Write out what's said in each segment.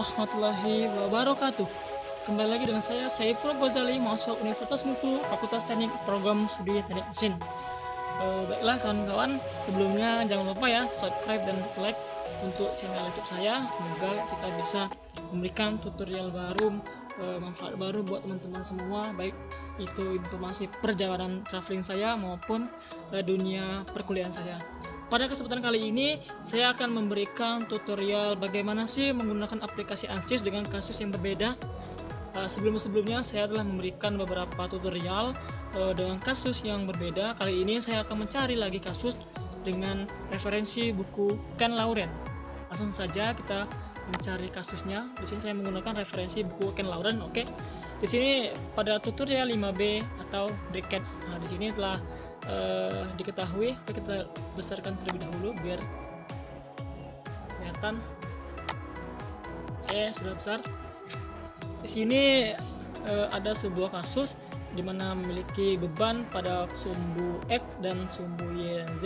warahmatullahi wabarakatuh. Kembali lagi dengan saya, Saiful Ghazali, mahasiswa Universitas Bengkulu, Fakultas Teknik Program Studi Teknik Mesin. Baiklah kawan-kawan, sebelumnya jangan lupa ya subscribe dan like untuk channel YouTube saya. Semoga kita bisa memberikan tutorial baru, manfaat baru buat teman-teman semua, baik itu informasi perjalanan traveling saya maupun dunia perkuliahan saya. Pada kesempatan kali ini saya akan memberikan tutorial bagaimana sih menggunakan aplikasi Ansys dengan kasus yang berbeda. Sebelum-sebelumnya saya telah memberikan beberapa tutorial dengan kasus yang berbeda. Kali ini saya akan mencari lagi kasus dengan referensi buku Ken Lauren. Langsung saja kita mencari kasusnya. Di sini saya menggunakan referensi buku Ken Lauren. Oke. Di sini pada tutorial 5B atau bracket. Nah, di sini telah diketahui. Kita besarkan terlebih dahulu biar kelihatan. Oke, sudah besar. Di sini ada sebuah kasus di mana memiliki beban pada sumbu X dan sumbu Y dan Z.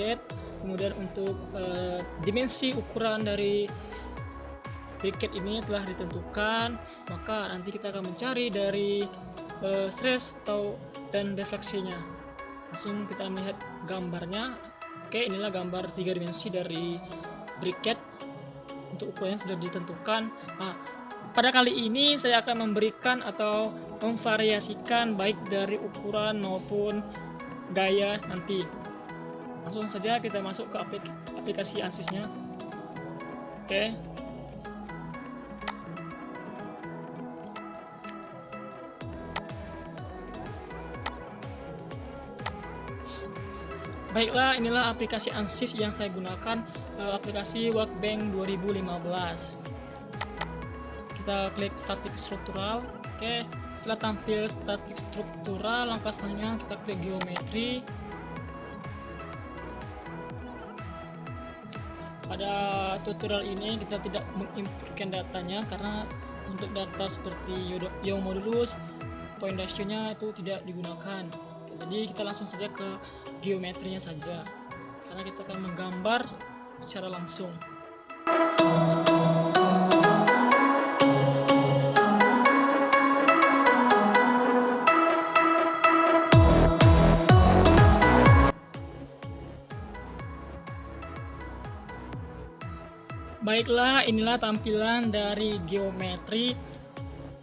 Kemudian untuk dimensi ukuran dari bracket ini telah ditentukan, maka nanti kita akan mencari dari stress dan defleksinya. Langsung kita melihat gambarnya. Oke, inilah gambar 3 dimensi dari bracket. Untuk ukurannya sudah ditentukan. Nah, pada kali ini saya akan memberikan atau memvariasikan baik dari ukuran maupun gaya nanti. Langsung saja kita masuk ke aplikasi Ansys-nya. Oke. Baiklah, inilah aplikasi Ansys yang saya gunakan, aplikasi Workbench 2015. Kita klik statik struktural. Oke, setelah tampil statik struktural, langkah selanjutnya kita klik geometri. Pada tutorial ini kita tidak menginputkan datanya karena untuk data seperti yaw modulus, point ratio-nya itu tidak digunakan. Jadi kita langsung saja ke geometrinya saja, karena kita akan menggambar secara langsung. Baiklah, inilah tampilan dari geometri.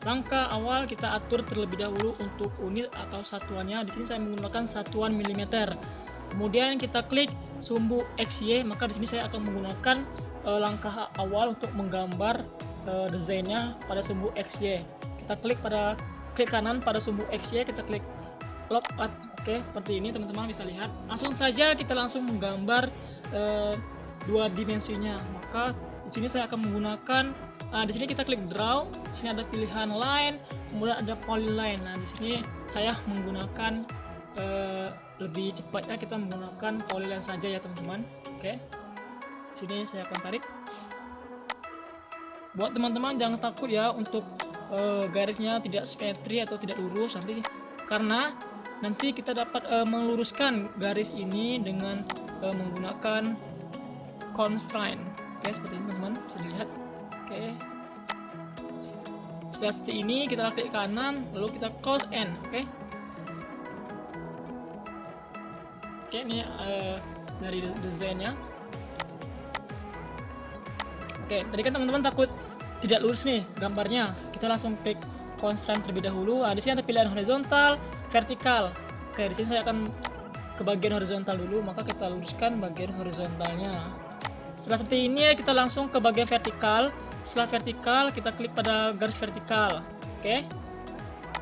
Langkah awal kita atur terlebih dahulu untuk unit atau satuannya. Di sini saya menggunakan satuan milimeter. Kemudian kita klik sumbu XY, maka di sini saya akan menggunakan langkah awal untuk menggambar desainnya pada sumbu XY. Kita klik kanan pada sumbu XY, kita klik logout. Oke, seperti ini teman-teman bisa lihat. Langsung saja kita langsung menggambar dua dimensinya. Maka di sini saya akan menggunakan di sini kita klik draw. Di sini ada pilihan line, kemudian ada polyline. Nah, di sini saya menggunakan lebih cepatnya kita menggunakan polyline saja ya teman-teman. Oke. Di sini saya akan tarik. Buat teman-teman jangan takut ya untuk garisnya tidak simetri atau tidak lurus nanti, karena nanti kita dapat meluruskan garis ini dengan menggunakan constraint. Oke, seperti ini teman-teman bisa dilihat. Oke. Setelah seperti ini kita klik kanan, lalu kita close end. Oke. Oke, ini dari desainnya. Oke, tadi kan teman-teman takut tidak lurus nih gambarnya. Kita langsung klik constraint terlebih dahulu. Di sini ada pilihan horizontal, vertikal. Oke, di sini saya akan ke bagian horizontal dulu, maka kita luruskan bagian horizontalnya. Setelah seperti ini kita langsung ke bagian vertikal. Setelah vertikal kita klik pada garis vertikal. Oke.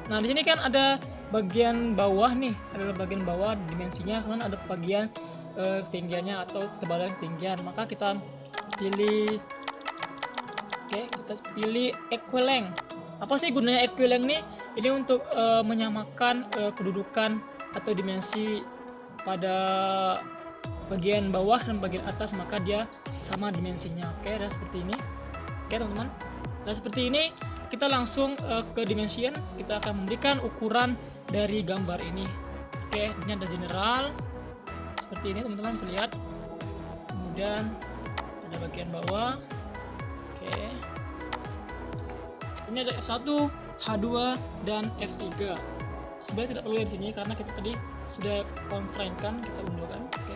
Nah, di sini kan ada bagian bawah nih, adalah bagian bawah dimensinya, kemudian ada bagian ketinggiannya atau ketebalan ketinggian. Maka kita pilih kita pilih equilength. Apa sih gunanya equilength nih? Ini untuk menyamakan kedudukan atau dimensi pada bagian bawah dan bagian atas, maka dia sama dimensinya. Oke, dan seperti ini. Oke teman-teman, dan seperti ini kita langsung ke dimension. Kita akan memberikan ukuran dari gambar ini. Oke, ini ada general seperti ini teman-teman bisa lihat. Kemudian ada bagian bawah. Oke, Ini ada F1, H2 dan F3. Sebenarnya tidak perlu ya di sini karena kita tadi sudah constraint kan, kita unduh kan. Oke.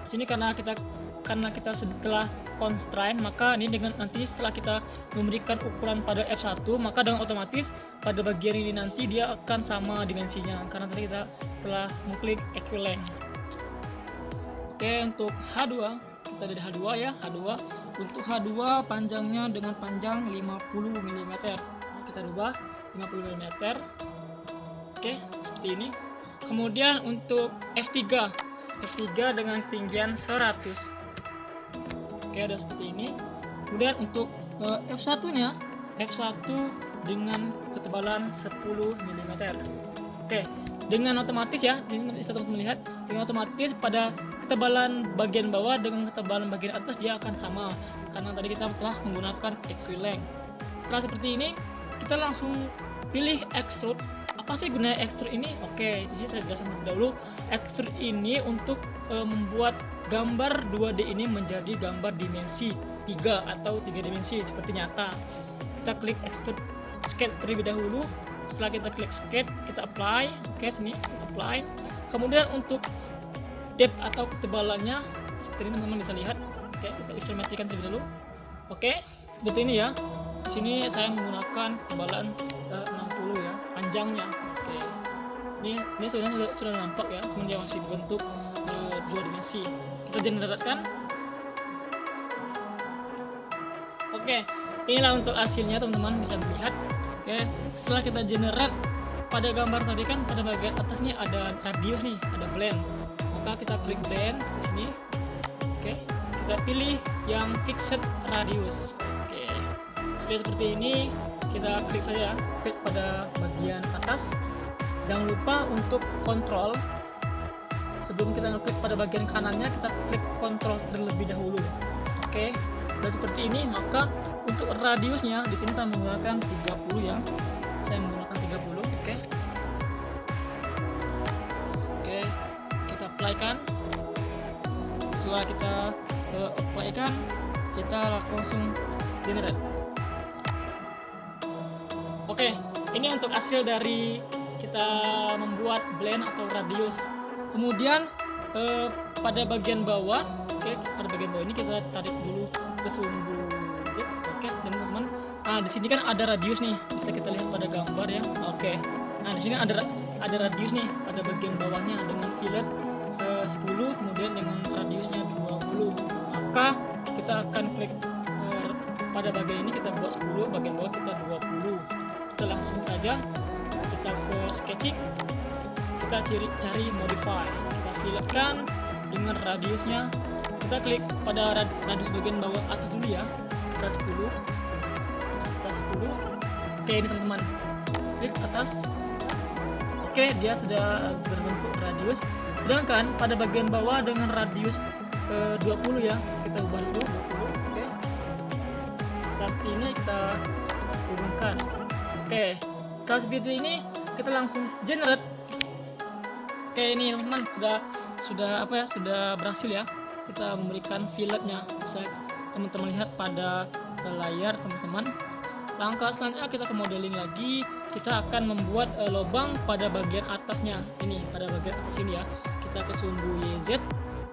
Di sini karena kita setelah constraint, maka ini dengan nanti setelah kita memberikan ukuran pada F1, maka dengan otomatis pada bagian ini nanti dia akan sama dimensinya karena tadi kita telah mengklik equivalent. Oke, untuk H2 kita ada H2 ya, H2. Untuk H2 panjangnya dengan panjang 50 mm. Kita rubah 50 mm. Oke, seperti ini. Kemudian untuk F3 dengan ketinggian 100. Oke, ada seperti ini. Kemudian untuk F1 nya, F1 dengan ketebalan 10 mm. Oke, dengan otomatis ya, ini bisa teman-teman lihat, dengan otomatis pada ketebalan bagian bawah dengan ketebalan bagian atas dia akan sama karena tadi kita telah menggunakan equivalent. Setelah seperti ini, kita langsung pilih extrude. Apa sih gunanya extrude ini? Oke, di sini saya jelaskan terlebih dahulu. Extrude ini untuk membuat gambar 2D ini menjadi gambar dimensi 3 atau 3 dimensi seperti nyata. Kita klik extrude sketch terlebih dahulu. Setelah kita klik sketch, kita apply. Oke, sini kita apply. Kemudian untuk depth atau ketebalannya seperti ini teman-teman bisa lihat. Oke, kita isometrikan terlebih dahulu. Oke, seperti ini ya. Di sini saya menggunakan ketebalan 60 ya, panjangnya. Oke. Ini sudah nampak ya, cuman dia masih berbentuk 2 dimensi. Kita generate-kan. Oke, inilah untuk hasilnya teman-teman bisa melihat. Oke, setelah kita generate pada gambar tadi kan pada bagian atasnya ada radius nih, ada blend. Maka kita klik blend di sini. Oke, kita pilih yang fixed radius. Oke, sudah seperti ini, kita klik saja, klik pada bagian atas. Jangan lupa untuk kontrol. Sebelum kita ngeklik pada bagian kanannya, kita klik kontrol terlebih dahulu. Oke, sudah seperti ini. Maka untuk radiusnya di sini saya menggunakan 30 ya. Saya menggunakan 30. Oke. Oke, kita apply-kan. Setelah kita apply-kan, kita langsung generate. Oke, ini untuk hasil dari kita membuat blend atau radius. Kemudian pada bagian bawah, oke, pada bagian bawah ini kita tarik dulu ke sumbu Z. Oke, teman-teman. Nah, di sini kan ada radius nih. Bisa kita lihat pada gambar ya. Oke. Nah, di sini ada radius nih pada bagian bawahnya dengan fillet 10, kemudian dengan radiusnya 20. Maka kita akan klik pada bagian ini kita buat 10, bagian bawah kita 20. Kita langsung saja kita ke sketching, kita cari modify, kita filletkan dengan radiusnya. Kita klik pada radius bagian bawah atas dulu ya, kita 10. Oke, ini teman-teman, klik atas. Oke, dia sudah berbentuk radius. Sedangkan pada bagian bawah dengan radius 20 ya, kita ubah dulu 20. Oke, seperti ini kita turunkan. Oke, setelah seperti ini kita langsung generate. Oke, ini teman-teman sudah berhasil ya. Kita memberikan filletnya. Bisa teman-teman lihat pada layar teman-teman. Langkah selanjutnya kita ke modeling lagi. Kita akan membuat lubang pada bagian atasnya. Ini pada bagian atas ini ya. Kita ke sumbu YZ.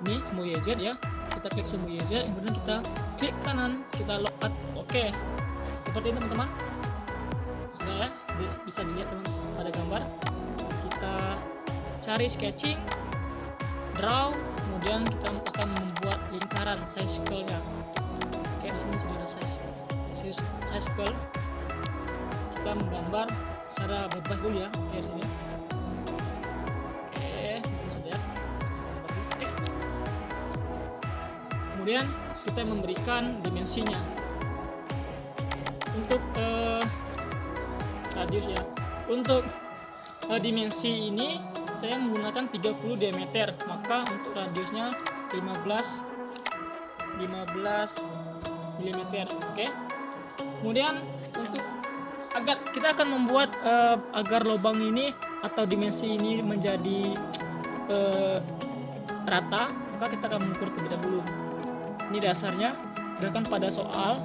Ini sumbu YZ ya. Kita klik sumbu YZ, kemudian kita klik kanan, kita lock. Oke, seperti ini teman-teman. Sudah ya, bisa dilihat teman pada gambar. Kita cari sketching, draw, kemudian kita akan membuat lingkaran size circle-nya. Oke, di sini sudah ada size circle. Kita menggambar secara bebas dulu ya, di sini. Oke, sudah. Oke. Kemudian kita memberikan dimensinya. Untuk radius ya. Untuk dimensi ini saya menggunakan 30 diameter, maka untuk radiusnya 15 mm. Oke. Kemudian untuk kita akan membuat agar lubang ini atau dimensi ini menjadi rata, maka kita akan mengukur terlebih dahulu. Ini dasarnya. Sedangkan pada soal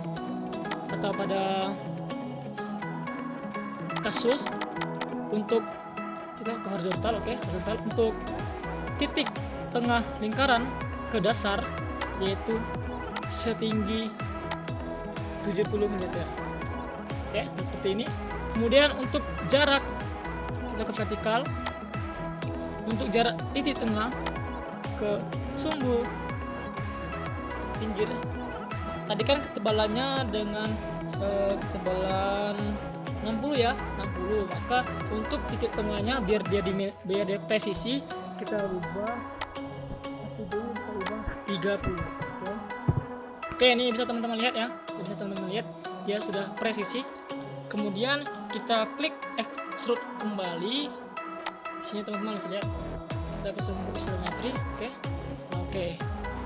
atau pada kasus untuk kita ke horizontal. Oke, horizontal. Untuk titik tengah lingkaran ke dasar yaitu setinggi 70 mm. Oke, seperti ini. Kemudian untuk jarak kita ke vertikal. Untuk jarak titik tengah ke sumbu pinggir, tadi kan ketebalannya dengan ketebalan 60 ya, 60. Maka untuk titik tengahnya biar dia presisi, kita ubah 30. Oke, ini bisa teman-teman lihat ya. Bisa teman-teman lihat dia sudah presisi. Kemudian kita klik extrude kembali. Di sini teman-teman bisa lihat. Kita ke sumbu isometri. Oke.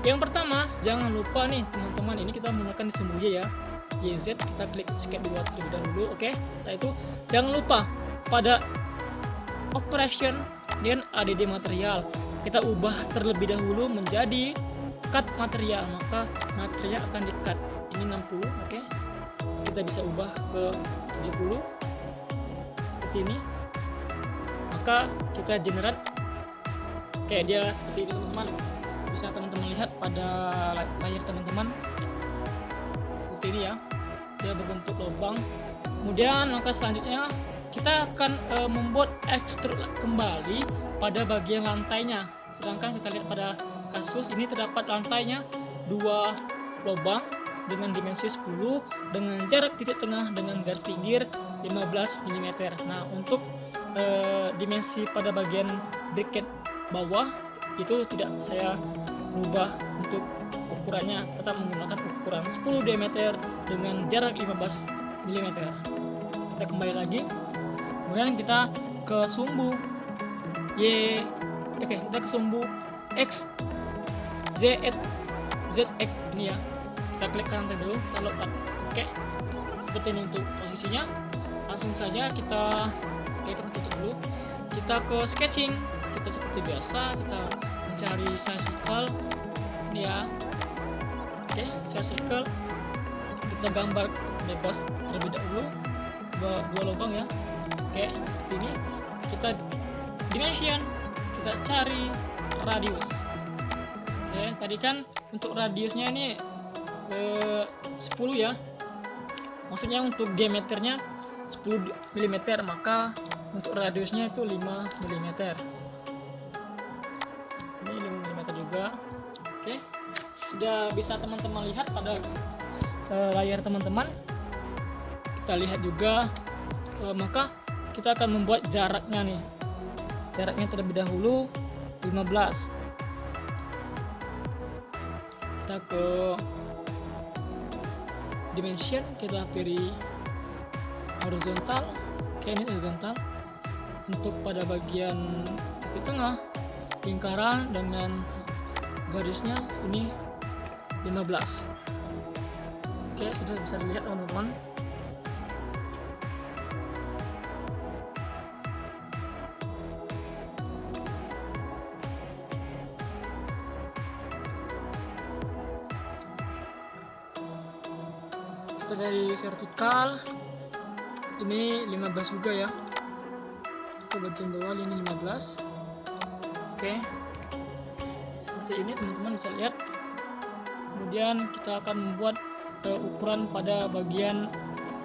Yang pertama, jangan lupa nih teman-teman, ini kita menggunakan sumbu Y ya. YZ, kita klik escape terlebih dahulu. Oke. Setelah itu jangan lupa pada operation dan add material kita ubah terlebih dahulu menjadi cut material, maka material akan di cut. Ini 60. Oke. Kita bisa ubah ke 70 seperti ini, maka kita generate kayak dia seperti ini teman-teman. Bisa teman-teman lihat pada layar teman-teman seperti ini ya, dia berbentuk lubang. Kemudian maka selanjutnya kita akan membuat extrude kembali pada bagian lantainya. Sedangkan kita lihat pada kasus ini terdapat lantainya 2 lubang dengan dimensi 10 dengan jarak titik tengah dengan garis pinggir 15 mm. Nah, untuk dimensi pada bagian bracket bawah itu tidak saya rubah untuk ukurannya, tetap menggunakan ukuran 10 diameter dengan jarak 15 mm. Kita kembali lagi, kemudian kita ke sumbu kita ke sumbu X ZX ini ya. Kita klik kanan dulu, kita lompat. Oke, seperti ini untuk posisinya. Langsung saja kita tutup dulu. Kita ke sketching, kita seperti biasa kita mencari size circle ini ya. Oke, size circle kita gambar bebas terlebih dahulu, 2 lubang ya. Oke, seperti ini. Kita dimension, kita cari radius. Oke, tadi kan untuk radiusnya ini 10 ya, maksudnya untuk diameternya 10 mm, maka untuk radiusnya itu 5 mm. Ini 5 mm juga. Oke, sudah bisa teman-teman lihat pada layar teman-teman. Kita lihat juga, maka kita akan membuat jaraknya nih. Jaraknya terlebih dahulu 15. Kita ke dimension, kita pilih horizontal. Oke, ini horizontal. Untuk pada bagian titik tengah lingkaran dengan garisnya ini 15. Oke, sudah bisa dilihat teman-teman. Kita dari vertikal ini 15 juga ya, ke bagian bawah ini 15. Oke, seperti ini teman-teman bisa lihat. Kemudian kita akan membuat ukuran pada bagian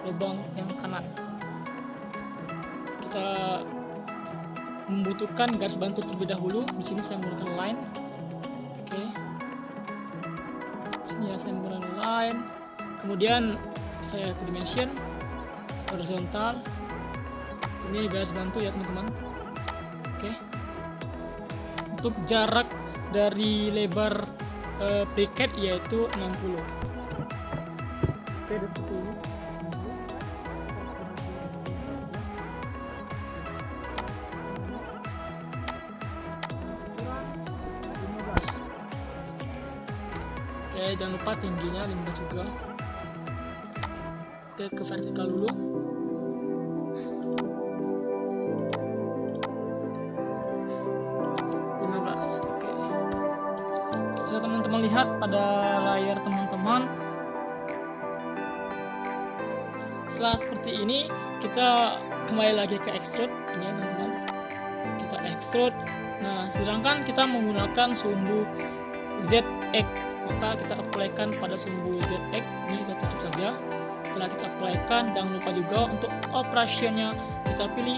lubang yang kanan. Kita membutuhkan garis bantu terlebih dahulu. Di sini saya menggunakan line. Oke, sini ya saya menggunakan line. Kemudian saya ke dimension horizontal, ini garis bantu ya teman-teman. Oke, untuk jarak dari lebar bracket yaitu 60. Oke, seperti ini. Oke, jangan lupa tingginya 15 juga. Oke, ke vertikal dulu. Oke, bisa teman-teman lihat pada layar teman-teman. Setelah seperti ini, kita kembali lagi ke extrude ini ya teman-teman. Kita extrude. Nah, sedangkan kita menggunakan sumbu ZX, maka kita apply-kan pada sumbu ZX. Ini kita tutup saja. Setelah kita apply-kan, jangan lupa juga untuk operationnya kita pilih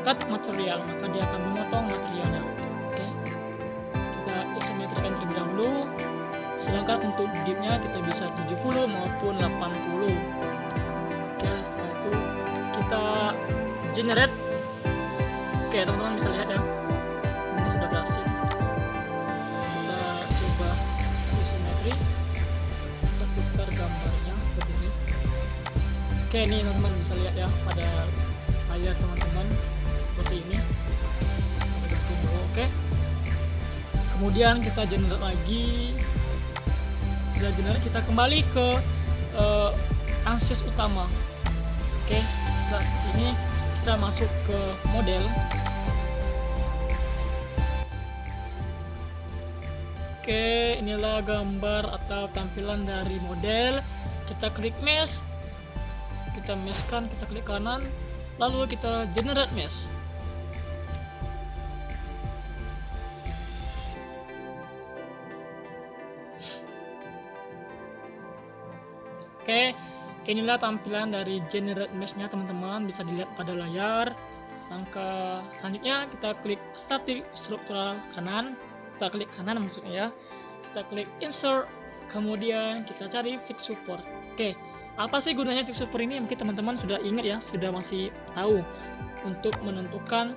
cut material, maka dia akan memotong materialnya. Oke, kita isometrikan terlebih dahulu. Sedangkan untuk dipnya kita bisa 70 maupun 80. Oke, setelah itu kita generate. Oke, teman-teman bisa lihat ya, ini sudah berhasil. Kita coba isometri, kita putar gambarnya seperti ini. Oke, ini teman-teman bisa lihat ya pada layar teman-teman seperti ini. Oke, kemudian kita generate lagi. Sudah generate, kita kembali ke akses utama. Oke, setelah ini kita masuk ke model. Oke, inilah gambar atau tampilan dari model. Kita klik mesh, kita meshkan, kita klik kanan, lalu kita generate mesh. Oke, inilah tampilan dari generate mesh-nya teman-teman, bisa dilihat pada layar. Langkah selanjutnya kita klik static struktural kanan, kita klik kanan maksudnya ya. Kita klik insert, kemudian kita cari fix support. Oke, apa sih gunanya fix support ini? Mungkin teman-teman sudah ingat ya, sudah masih tahu. Untuk menentukan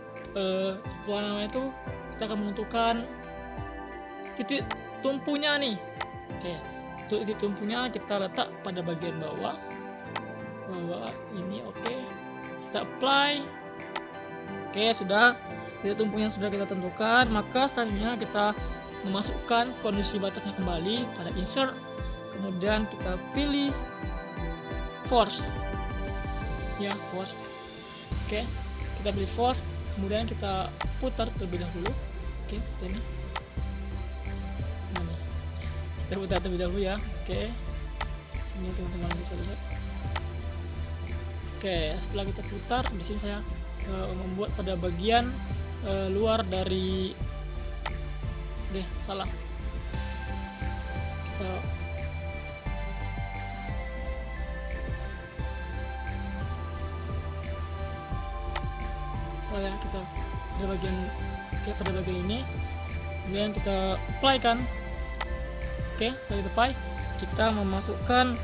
itu kita akan menentukan titik tumpunya nih. Oke, untuk titik tumpunya kita letak pada bagian bawah ini. Oke, kita apply. Oke, sudah titik tumpunya sudah kita tentukan, maka selanjutnya kita memasukkan kondisi batasnya kembali pada insert, kemudian kita pilih force ya, force. Oke, kita pilih force, kemudian kita putar terlebih dahulu. Oke, seperti ini. Nah, kita putar terlebih dahulu ya. Oke, sini teman-teman bisa lihat. Oke, setelah kita putar, di sini saya membuat pada bagian luar dari salah. Kita salah, kita pada bagian pada bagian ini, kemudian kita apply kan. Oke, setelah kita apply, kita memasukkan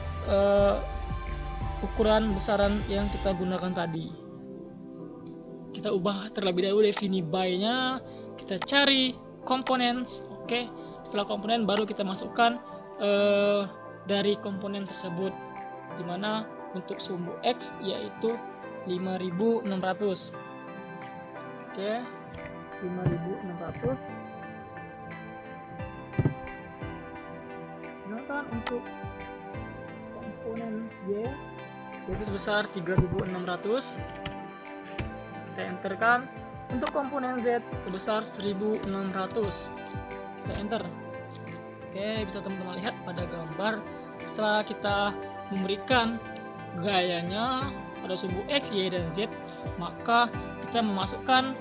ukuran besaran yang kita gunakan tadi. Kita ubah terlebih dahulu defini by-nya, kita cari components. Oke, setelah komponen baru kita masukkan dari komponen tersebut, dimana untuk sumbu X yaitu 5600. Oke, 5600. Sedangkan untuk komponen Y yaitu sebesar 3600. Kita enterkan. Untuk komponen Z sebesar 1600. Kita enter. Oke, bisa teman-teman lihat pada gambar. Setelah kita memberikan gayanya pada sumbu X, Y, dan Z, maka kita memasukkan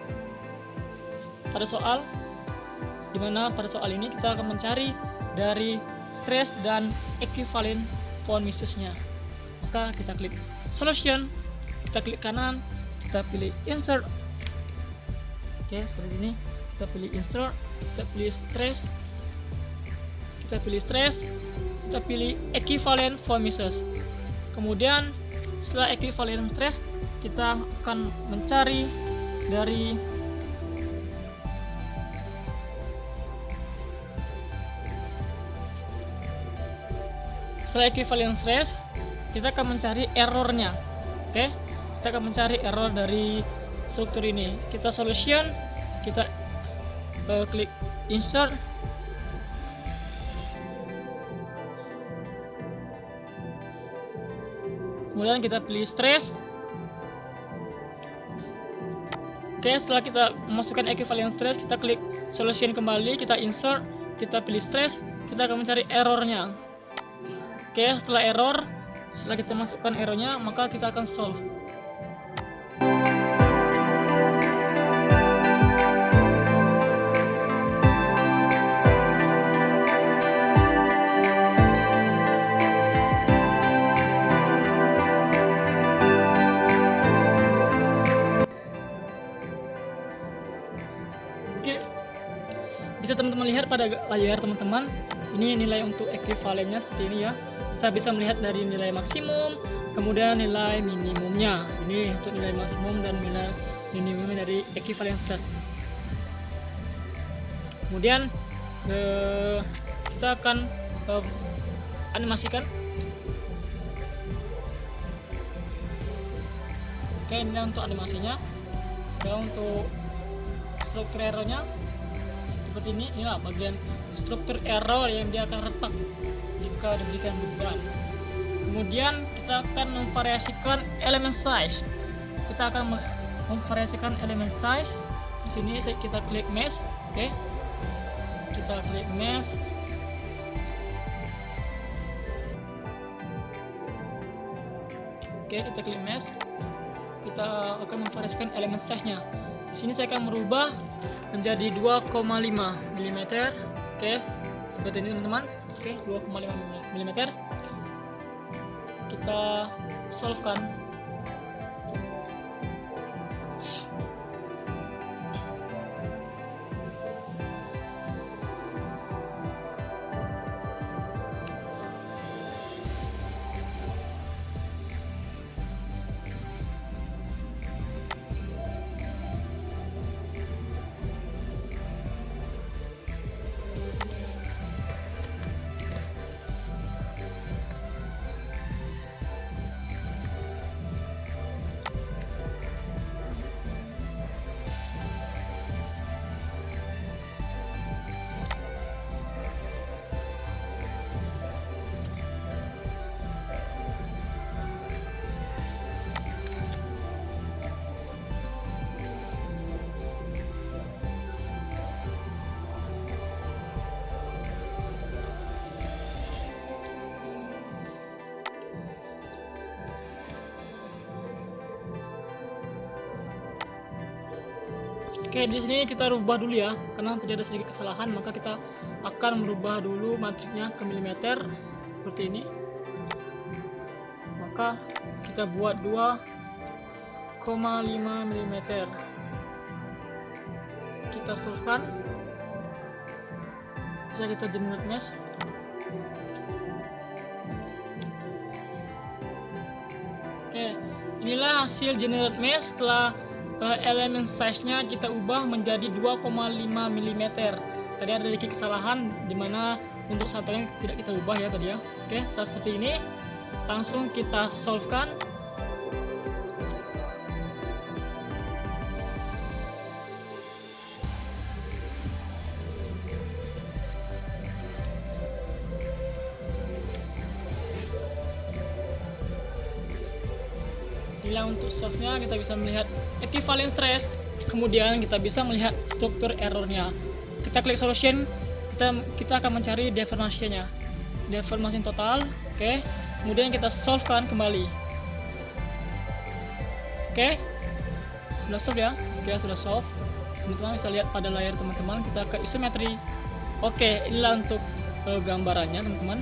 pada soal, dimana pada soal ini kita akan mencari dari stress dan equivalent point misses-nya. Maka kita klik solution, kita klik kanan, kita pilih insert. Oke, seperti ini. Kita pilih insert, kita pilih stress, kita pilih stress, kita pilih equivalent point misses. Kemudian setelah equivalent stress, kita akan mencari dari setelah equivalent stress, kita akan mencari errornya. Oke, kita akan mencari error dari struktur ini. Kita solution, kita klik insert, kemudian kita pilih stress. Oke, setelah kita memasukkan equivalent stress, kita klik solution kembali, kita insert, kita pilih stress, kita akan mencari errornya. Oke, setelah error, Setelah kita masukkan errornya, maka kita akan solve. Oke, bisa teman-teman lihat pada layar teman-teman, ini nilai untuk ekuivalennya seperti ini ya. Kita bisa melihat dari nilai maksimum, kemudian nilai minimumnya. Ini untuk nilai maksimum dan nilai minimumnya dari equivalent stress. Kemudian kita akan animasikan. Oke, ini untuk animasinya. Dan untuk struktur errornya seperti ini. Inilah bagian struktur error yang dia akan retak jika diberikan beban. Kemudian kita akan memvariasikan elemen size. Kita akan memvariasikan elemen size. Di sini kita klik mesh. Oke, kita klik mesh. Oke, kita klik mesh. Kita akan memvariasikan elemen size-nya. Di sini saya akan merubah menjadi 2,5 mm. Oke, seperti ini teman-teman. Oke, 2,5 mm. Kita solvekan. Oke, di sini kita rubah dulu ya, karena tidak ada sedikit kesalahan, maka kita akan merubah dulu matriknya ke milimeter seperti ini. Maka kita buat 2,5 mm. Kita solvekan. Bisa kita generate mesh. Oke, inilah hasil generate mesh setelah elemen size-nya kita ubah menjadi 2,5 mm. Tadi ada sedikit kesalahan dimana untuk satunya tidak kita ubah ya tadi ya. Oke, setelah seperti ini langsung kita solvekan. Inilah untuk solve-nya, kita bisa melihat equivalent stress, kemudian kita bisa melihat struktur errornya. Kita klik solution, kita akan mencari deformasinya, deformasi total. Oke, kemudian kita solvekan kembali. Oke, sudah solve ya. Oke, sudah solve. Teman-teman bisa lihat pada layar teman-teman. Kita ke isometri. Oke, inilah untuk gambarannya teman-teman.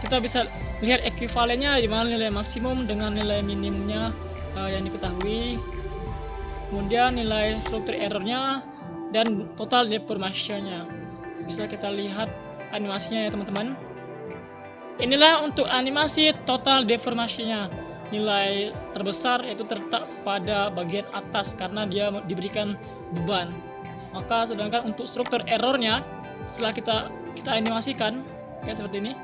Kita bisa lihat ekuivalennya di mana nilai maksimum dengan nilai minimumnya yang diketahui, kemudian nilai struktur errornya dan total deformasinya. Bisa kita lihat animasinya ya teman-teman. Inilah untuk animasi total deformasinya. Nilai terbesar yaitu terletak pada bagian atas karena dia diberikan beban. Maka sedangkan untuk struktur errornya setelah kita animasikan kayak seperti ini.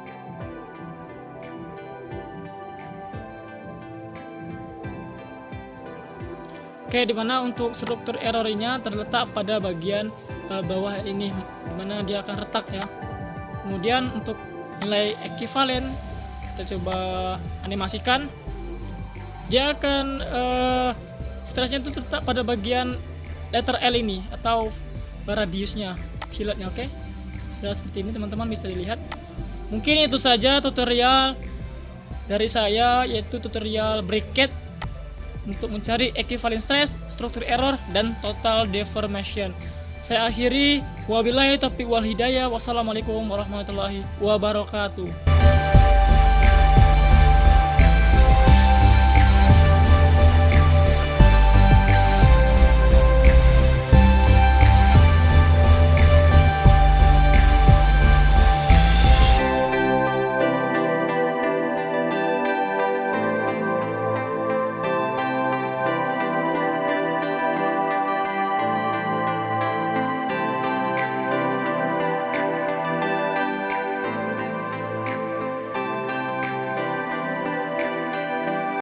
Oke, dimana untuk struktur errornya terletak pada bagian bawah ini, dimana dia akan retak ya. Kemudian untuk nilai ekuivalen kita coba animasikan. Dia akan stresnya itu terletak pada bagian letter L ini atau radiusnya, filletnya. Oke, sudah seperti ini teman-teman bisa dilihat. Mungkin itu saja tutorial dari saya, yaitu tutorial bracket untuk mencari equivalent stress, struktur error, dan total deformation. Saya akhiri, wabillahi taufiq wal hidayah, wassalamualaikum warahmatullahi wabarakatuh.